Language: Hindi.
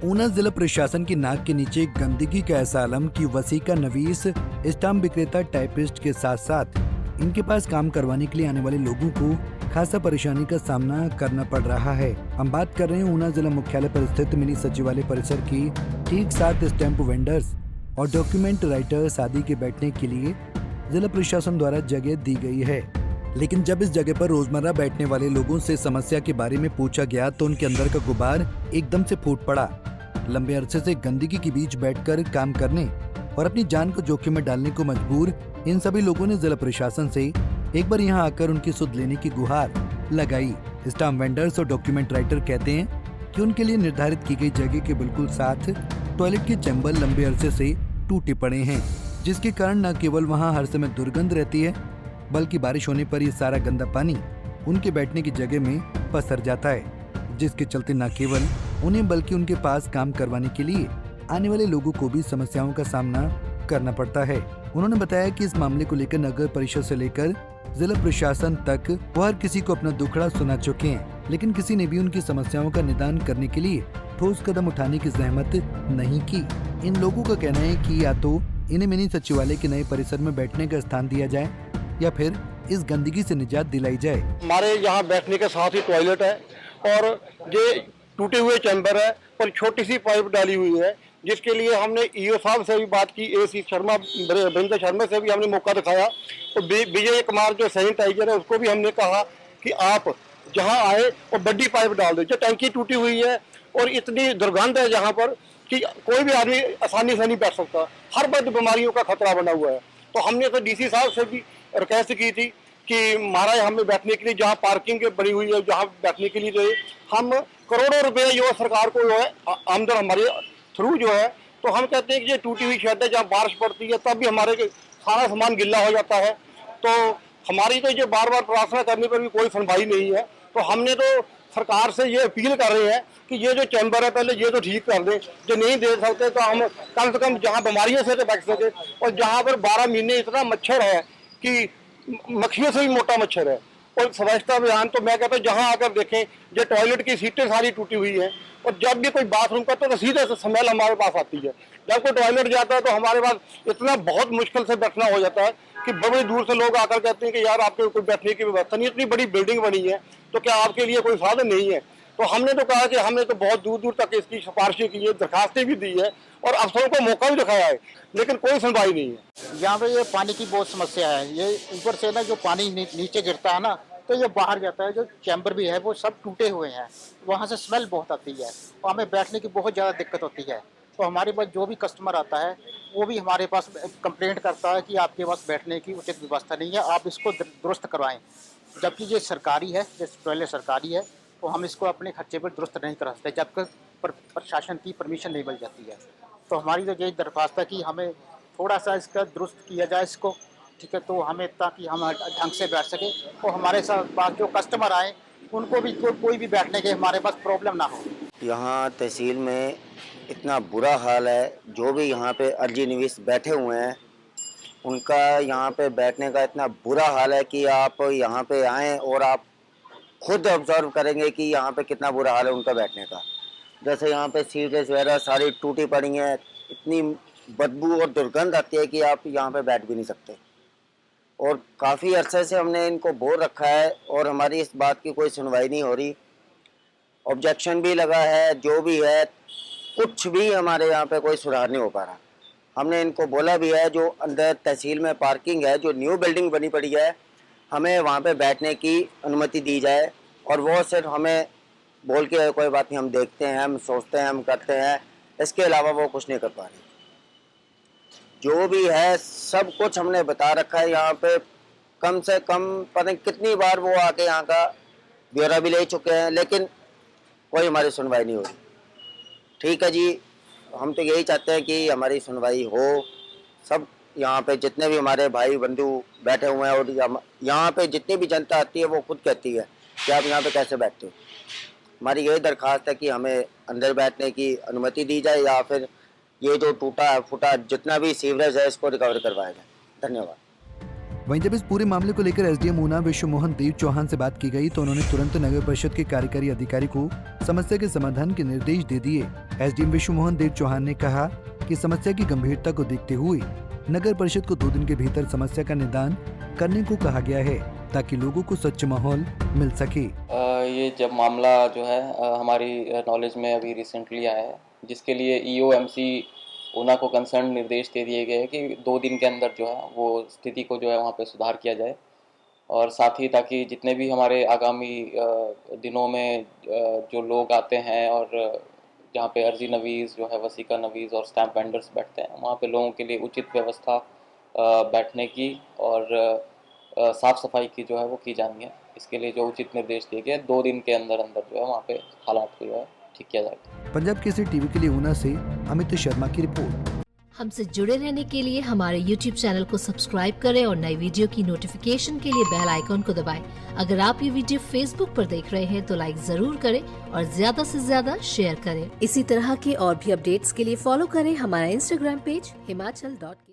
ऊना जिला प्रशासन की नाक के नीचे गंदगी का ऐसा आलम कि वसीका नवीस स्टाम्प विक्रेता टाइपिस्ट के साथ साथ इनके पास काम करवाने के लिए आने वाले लोगों को खासा परेशानी का सामना करना पड़ रहा है। हम बात कर रहे हैं ऊना जिला मुख्यालय पर स्थित मिनी सचिवालय परिसर की ठीक 7 स्टैंप वेंडर्स और डॉक्यूमेंट राइटर्स आदि के बैठने के लिए जिला प्रशासन द्वारा जगह दी गई है। लेकिन जब इस जगह पर रोजमर्रा बैठने वाले लोगों से समस्या के बारे में पूछा गया तो उनके अंदर का गुबार एकदम से फूट पड़ा। लंबे अरसे से गंदगी के बीच बैठकर काम करने और अपनी जान को जोखिम में डालने को मजबूर इन सभी लोगों ने जिला प्रशासन से एक बार यहां आकर उनकी सुध लेने की गुहार लगाई। स्टाम्प वेंडर्स और डॉक्यूमेंट राइटर कहते हैं कि उनके लिए निर्धारित की गई जगह के बिल्कुल साथ टॉयलेट के चैम्बर लंबे अरसे से टूटे पड़े हैं, जिसके कारण न केवल वहां हर समय दुर्गंध रहती है बल्कि बारिश होने पर ये सारा गंदा पानी उनके बैठने की जगह में पसर जाता है, जिसके चलते न केवल उन्हें बल्कि उनके पास काम करवाने के लिए आने वाले लोगों को भी समस्याओं का सामना करना पड़ता है। उन्होंने बताया कि इस मामले को लेकर नगर परिषद से लेकर जिला प्रशासन तक वो हर किसी को अपना दुखड़ा सुना चुके हैं, लेकिन किसी ने भी उनकी समस्याओं का निदान करने के लिए ठोस कदम उठाने की जहमत नहीं की। इन लोगों का कहना है कि या तो इन्हें मिनी सचिवालय के नए परिसर में बैठने का स्थान दिया जाए या फिर इस गंदगी से निजात दिलाई जाए। हमारे यहाँ बैठने के साथ ही टॉयलेट है और ये टूटे हुए चैम्बर है और छोटी सी पाइप डाली हुई है, जिसके लिए हमने ईओ साहब से भी बात की, एसी शर्मा वरिंदर शर्मा से भी हमने मौका दिखाया और विजय कुमार जो सैनिटाइजर है उसको भी हमने कहा कि आप जहाँ आए और बड़ी पाइप डाल दो। जो टंकी टूटी हुई है और इतनी दुर्गंध है जहाँ पर कि कोई भी आदमी आसानी से नहीं बैठ सकता, हर वक्त बीमारियों का खतरा बना हुआ है। तो हमने तो डीसी साहब से भी रिक्वेस्ट की थी कि महाराज हमें बैठने के लिए जहाँ पार्किंग बनी हुई है, जहाँ बैठने के लिए जो है हम करोड़ों रुपए जो है सरकार को जो है आमदन हमारे थ्रू जो है, तो हम कहते हैं कि ये टूटी हुई शेड है, जहाँ बारिश पड़ती है तब भी हमारे सारा सामान गिल्ला हो जाता है। तो हमारी तो ये बार बार प्रार्थना करने पर भी कोई सुनवाई नहीं है। तो हमने तो सरकार से ये अपील कर रहे हैं कि ये जो चैम्बर है पहले ये तो ठीक कर दें, जो नहीं दे सकते तो हम कम से कम जहाँ बीमारियों से तो बच सके। और जहाँ पर 12 महीने इतना मच्छर है कि मक्खियों से भी मोटा मच्छर है और स्वच्छता अभियान, तो मैं कहता हूँ जहाँ आकर देखें ये टॉयलेट की सीटें सारी टूटी हुई हैं और जब भी कोई बाथरूम करता है तो सीधे से स्मेल हमारे पास आती है। जब कोई टॉयलेट जाता है तो हमारे पास इतना बहुत मुश्किल से बैठना हो जाता है कि बड़ी दूर से लोग आकर कहते हैं कि यार आपके कोई बैठने की व्यवस्था नहीं, इतनी बड़ी बिल्डिंग बनी है तो क्या आपके लिए कोई साधन नहीं है। तो हमने तो कहा कि हमने तो बहुत दूर दूर तक इसकी सिफारिशें की है, दरखास्तें भी दी है और अफसरों को मौका भी दिखाया है, लेकिन कोई सुनवाई नहीं है। यहाँ पे ये पानी की बहुत समस्या है। ये ऊपर से ना जो पानी नीचे गिरता है ना तो ये बाहर जाता है। जो चैम्बर भी है वो सब टूटे हुए हैं, वहाँ से स्मेल बहुत आती है और हमें बैठने की बहुत ज़्यादा दिक्कत होती है। तो हमारे पास जो भी कस्टमर आता है वो भी हमारे पास कंप्लेंट करता है कि आपके पास बैठने की उचित व्यवस्था नहीं है, आप इसको दुरुस्त करवाएं। जबकि ये सरकारी है, ये टॉयलेट सरकारी है, तो हम इसको अपने खर्चे पर दुरुस्त नहीं करा सकते जब तक प्रशासन की परमिशन नहीं मिल जाती है। तो हमारी तो यही दरख्वास्त है कि हमें थोड़ा सा इसका दुरुस्त किया जाए इसको, ठीक है, तो हमें ताकि हम ढंग से बैठ सके और हमारे साथ पास जो कस्टमर आए उनको भी कोई भी बैठने के हमारे पास प्रॉब्लम ना हो। यहाँ तहसील में इतना बुरा हाल है, जो भी यहाँ पे अर्जी निवीस बैठे हुए हैं उनका यहाँ पे बैठने का इतना बुरा हाल है कि आप यहाँ पे आएँ और आप खुद ऑब्जर्व करेंगे कि यहाँ पे कितना बुरा हाल है उनका बैठने का। जैसे यहाँ पे सीटें वगैरह सारी टूटी पड़ी हैं, इतनी बदबू और दुर्गंध आती है कि आप यहाँ पे बैठ भी नहीं सकते। और काफ़ी अरसे से हमने इनको बोल रखा है और हमारी इस बात की कोई सुनवाई नहीं हो रही, ऑब्जेक्शन भी लगा है, जो भी है कुछ भी हमारे यहाँ पे कोई सुधार नहीं हो पा रहा। हमने इनको बोला भी है जो अंदर तहसील में पार्किंग है, जो न्यू बिल्डिंग बनी पड़ी है, हमें वहाँ पे बैठने की अनुमति दी जाए। और वो सिर्फ हमें बोल के कोई बात नहीं, हम देखते हैं, हम सोचते हैं, हम करते हैं, इसके अलावा वो कुछ नहीं कर पा रही। जो भी है सब कुछ हमने बता रखा है। यहाँ पे कम से कम पता नहीं कितनी बार वो आके यहाँ का ब्यौरा भी ले चुके हैं, लेकिन कोई हमारी सुनवाई नहीं हो रही। ठीक है जी, हम तो यही चाहते हैं कि हमारी सुनवाई हो। सब यहाँ पे जितने भी हमारे भाई बंधु बैठे हुए हैं और यहाँ पे जितनी भी जनता आती है वो खुद कहती है कि आप यहाँ पे कैसे बैठते हो। हमारी यही दरख्वास्त है कि हमें अंदर बैठने की अनुमति दी जाए या फिर ये जो टूटा फूटा जितना भी सीवरेज है इसको रिकवर करवाया जाए। धन्यवाद। वहीं जब इस पूरे मामले को लेकर एसडीएम ऊना विश्व मोहन देव चौहान से बात की गई तो उन्होंने तुरंत नगर परिषद के कार्यकारी अधिकारी को समस्या के समाधान के निर्देश दे दिए। एसडीएम विश्व मोहन देव चौहान ने कहा कि समस्या की गंभीरता को देखते हुए नगर परिषद को 2 दिन के भीतर समस्या का निदान करने को कहा गया है ताकि लोगों को स्वच्छ माहौल मिल सके। ये जब मामला जो है हमारी नॉलेज में अभी रिसेंटली आया है, जिसके लिए ईओएमसी ऊना को कंसर्न निर्देश दे दिए गए हैं कि 2 दिन के अंदर जो है वो स्थिति को जो है वहाँ पे सुधार किया जाए, और साथ ही ताकि जितने भी हमारे आगामी दिनों में जो लोग आते हैं और जहाँ पे अर्जी नवीज़ जो है वसीका नवीज़ और स्टैम्प वेंडर्स बैठते हैं, वहाँ पे लोगों के लिए उचित व्यवस्था बैठने की और साफ़ सफाई की जो है वो की जानी है। इसके लिए जो उचित निर्देश दिए गए 2 दिन के अंदर जो है वहाँ पे हालात को जो है ठीक किया जाएगा। पंजाब केसरी टीवी के लिए ऊना से अमित शर्मा की रिपोर्ट। हमसे जुड़े रहने के लिए हमारे YouTube चैनल को सब्सक्राइब करें और नई वीडियो की नोटिफिकेशन के लिए बेल आइकॉन को दबाएं। अगर आप ये वीडियो Facebook पर देख रहे हैं तो लाइक जरूर करें और ज्यादा से ज्यादा शेयर करें। इसी तरह के और भी अपडेट्स के लिए फॉलो करें हमारा Instagram पेज himachal.ke।